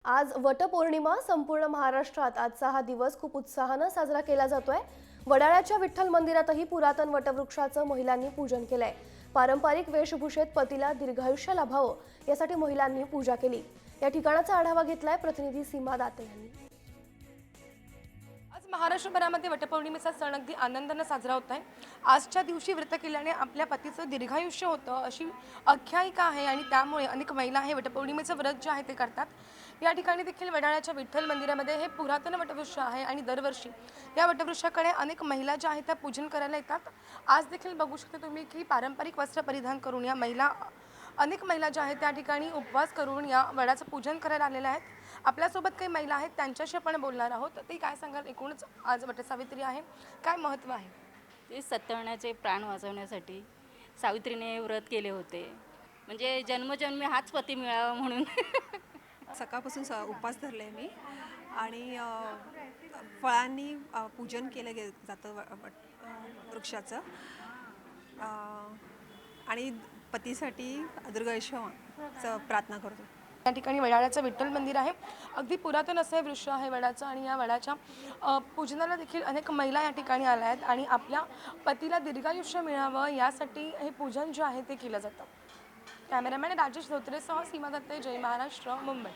आज वटपौर्णिमा संपूर्ण महाराष्ट्रात आजचा हा दिवस खूप उत्साहाने साजरा केला जातोय। वडाळ्याच्या विठ्ठल मंदिरातही पुरातन वटवृक्षाचं महिलांनी पूजन केलंय। पारंपरिक वेशभूषेत पतीला दीर्घायुष्य लाभावं यासाठी महिलांनी पूजा केली। या ठिकाणाचा आढावा घेतलाय प्रतिनिधी सीमा दाते यांनी। आज महाराष्ट्रभरामध्ये वटपौर्णिमेचा सण अगदी आनंदाने साजरा होत आहे। आजच्या दिवशी व्रत केल्याने आपल्या पतीचं दीर्घायुष्य होतं अशी आख्यायिका आहे आणि त्यामुळे अनेक महिला हे वटपौर्णिमेचं व्रत जे आहे ते करतात। या ठिकाणी देखील वडाळ्याच्या विठ्ठल मंदिरामध्ये हे पुरातन वटवृक्ष आहे आणि दरवर्षी या वटवृक्षाकडे अनेक महिला ज्या आहेत त्या पूजन करायला येतात। आज देखील बघू शकता तुम्ही की पारंपरिक वस्त्र परिधान करून या अनेक महिला ज्या आहेत त्या ठिकाणी उपवास करून या वडाचं पूजन करायला आलेल्या आहेत। आपल्यासोबत काही महिला आहेत त्यांच्याशी आपण बोलणार आहोत। ते काय सांगाल, एकूणच आज वटसावित्री आहे, काय महत्त्व आहे? ते सत्यवानाचे प्राण वाचवण्यासाठी सावित्रीने व्रत केले होते, म्हणजे जन्मजन्मी हाच पती मिळावा म्हणून। सकाळपासून उपवास धरले मी आणि फळांनी पूजन केलं जातं वृक्षाचं आणि पतीसाठी दीर्घायुष्याचं प्रार्थना करतो। या ठिकाणी वडाळ्याचं विठ्ठल मंदिर आहे, अगदी पुरातन असं हे वृक्ष आहे वडाचं आणि या वडाच्या पूजनाला देखील अनेक महिला या ठिकाणी आल्या आहेत आणि आपल्या पतीला दीर्घायुष्य मिळावं यासाठी हे पूजन जे आहे ते केलं जातं। कॅमेरामॅन राजेश धोत्रेसह सीमा दत्ते, जय महाराष्ट्र, मुंबई।